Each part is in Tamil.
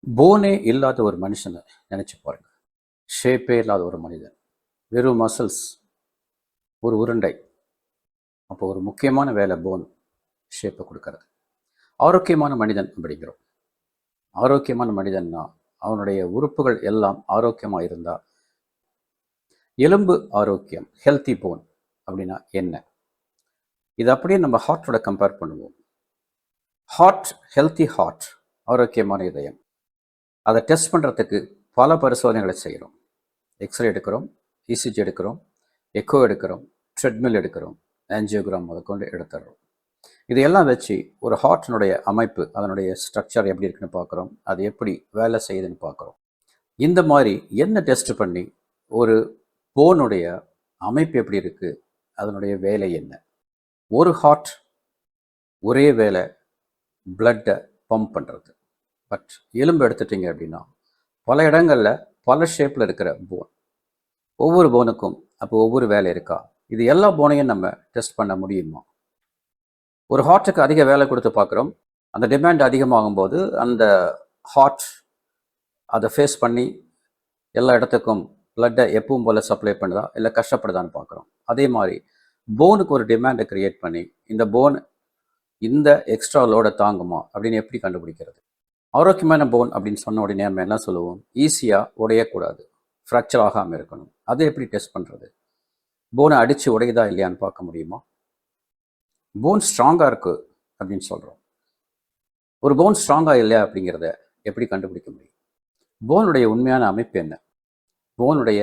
போனே இல்லாத ஒரு மனுஷனை நினைச்சு பாருங்க. ஷேப்பே இல்லாத ஒரு மனிதன், வெறும் மசில்ஸ், ஒரு உருண்டை. அப்போ ஒரு முக்கியமான வேலை போன் ஷேப்பை கொடுக்கறது. ஆரோக்கியமான மனிதன் அப்படிங்கிறோம். ஆரோக்கியமான மனிதன்னா அவனுடைய உறுப்புகள் எல்லாம் ஆரோக்கியமாக இருந்தா. எலும்பு ஆரோக்கியம், ஹெல்த்தி போன் அப்படின்னா என்ன? இது அப்படியே நம்ம ஹார்ட்டோட கம்பேர் பண்ணுவோம். ஹார்ட், ஹெல்த்தி ஹார்ட், ஆரோக்கியமான இதயம். அதை டெஸ்ட் பண்ணுறதுக்கு பல பரிசோதனைகளை செய்கிறோம். எக்ஸ்ரே எடுக்கிறோம், இசிஜி எடுக்கிறோம், எக்கோ எடுக்கிறோம், ட்ரெட்மில் எடுக்கிறோம், ஆன்ஜியோகிராம் முதற்கொண்டு எடுத்துடுறோம். இதையெல்லாம் வச்சு ஒரு ஹார்ட்டினுடைய அமைப்பு, அதனுடைய ஸ்ட்ரக்சர் எப்படி இருக்குன்னு பார்க்குறோம், அது எப்படி வேலை செய்யுதுன்னு பார்க்குறோம். இந்த மாதிரி என்ன டெஸ்ட் பண்ணி ஒரு போனுடைய அமைப்பு எப்படி இருக்குது, அதனுடைய வேலை என்ன? ஒரு ஹார்ட் ஒரே வேலை, பிளட்டை பம்ப் பண்ணுறது. பட் எலும்பு எடுத்துட்டிங்க அப்படின்னா பல இடங்களில் பல ஷேப்பில் இருக்கிற போன். ஒவ்வொரு போனுக்கும் அப்போ ஒவ்வொரு வேலை இருக்கா? இது எல்லா போனையும் நம்ம டெஸ்ட் பண்ண முடியுமா? ஒரு ஹார்ட்டுக்கு அதிக வேலை கொடுத்து பார்க்குறோம். அந்த டிமாண்ட் அதிகமாகும் போது அந்த ஹார்ட் அதை ஃபேஸ் பண்ணி எல்லா இடத்துக்கும் பிளட்டை எப்பவும் போல் சப்ளை பண்ணுதா இல்லை கஷ்டப்படுதான்னு பார்க்குறோம். அதே மாதிரி போனுக்கு ஒரு டிமாண்டை க்ரியேட் பண்ணி இந்த போன் இந்த எக்ஸ்ட்ரா லோடை தாங்குமா அப்படின்னு எப்படி கண்டுபிடிக்கிறது? ஆரோக்கியமான போன் அப்படின்னு சொன்ன உடனே நம்ம என்ன சொல்லுவோம்? ஈஸியாக உடையக்கூடாது, ஃப்ராக்சர் ஆகாமல் இருக்கணும். அதை எப்படி டெஸ்ட் பண்ணுறது? போனை அடித்து உடையுதா இல்லையான்னு பார்க்க முடியுமா? போன் ஸ்ட்ராங்காக இருக்குது அப்படின்னு சொல்கிறோம். ஒரு போன் ஸ்ட்ராங்காக இல்லையா அப்படிங்கிறத எப்படி கண்டுபிடிக்க முடியும்? போனுடைய உண்மையான அமைப்பு என்ன? போனுடைய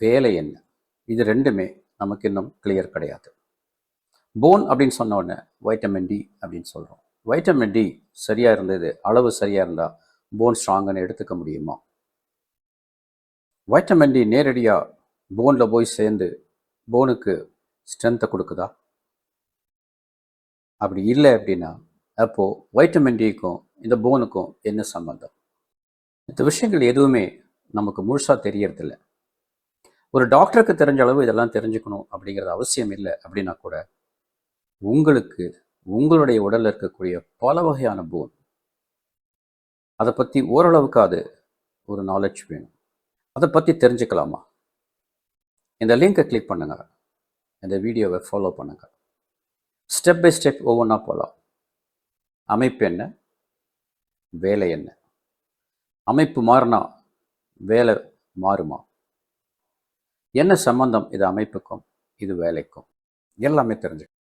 வேலை என்ன? இது ரெண்டுமே நமக்கு இன்னும் கிளியர் கிடையாது. போன் அப்படின்னு சொன்ன உடனே வைட்டமின் டி அப்படின்னு சொல்கிறோம். வைட்டமின் டி சரியாக இருந்தது, அளவு சரியாக இருந்தால் போன் ஸ்ட்ராங்குன்னு எடுத்துக்க முடியுமா? வைட்டமின் டி நேரடியாக போனில் போய் சேர்ந்து போனுக்கு ஸ்ட்ரென்த்தை கொடுக்குதா? அப்படி இல்லை அப்படின்னா அப்போது வைட்டமின் டிக்கும் இந்த போனுக்கும் என்ன சம்பந்தம்? இந்த விஷயங்கள் எதுவுமே நமக்கு முழுசாக தெரியறதில்ல. ஒரு டாக்டருக்கு தெரிஞ்ச அளவு இதெல்லாம் தெரிஞ்சுக்கணும் அப்படிங்கிறது அவசியம் இல்லை. அப்படின்னா கூட உங்களுக்கு உங்களுடைய உடலில் இருக்கக்கூடிய பல வகையான போன், அதை பற்றி ஓரளவுக்காவது ஒரு நாலேஜ் வேணும். அதை பற்றி தெரிஞ்சுக்கலாமா? இந்த லிங்கை கிளிக் பண்ணுங்க, இந்த வீடியோவை ஃபாலோ பண்ணுங்க. ஸ்டெப் பை ஸ்டெப் ஒவ்வொன்றா போகலாம். அமைப்பு என்ன, வேலை என்ன? அமைப்பு மாறினா வேலை மாறுமா? என்ன சம்பந்தம் இது அமைப்புக்கும் இது வேலைக்கும்? எல்லாமே தெரிஞ்சுக்கணும்.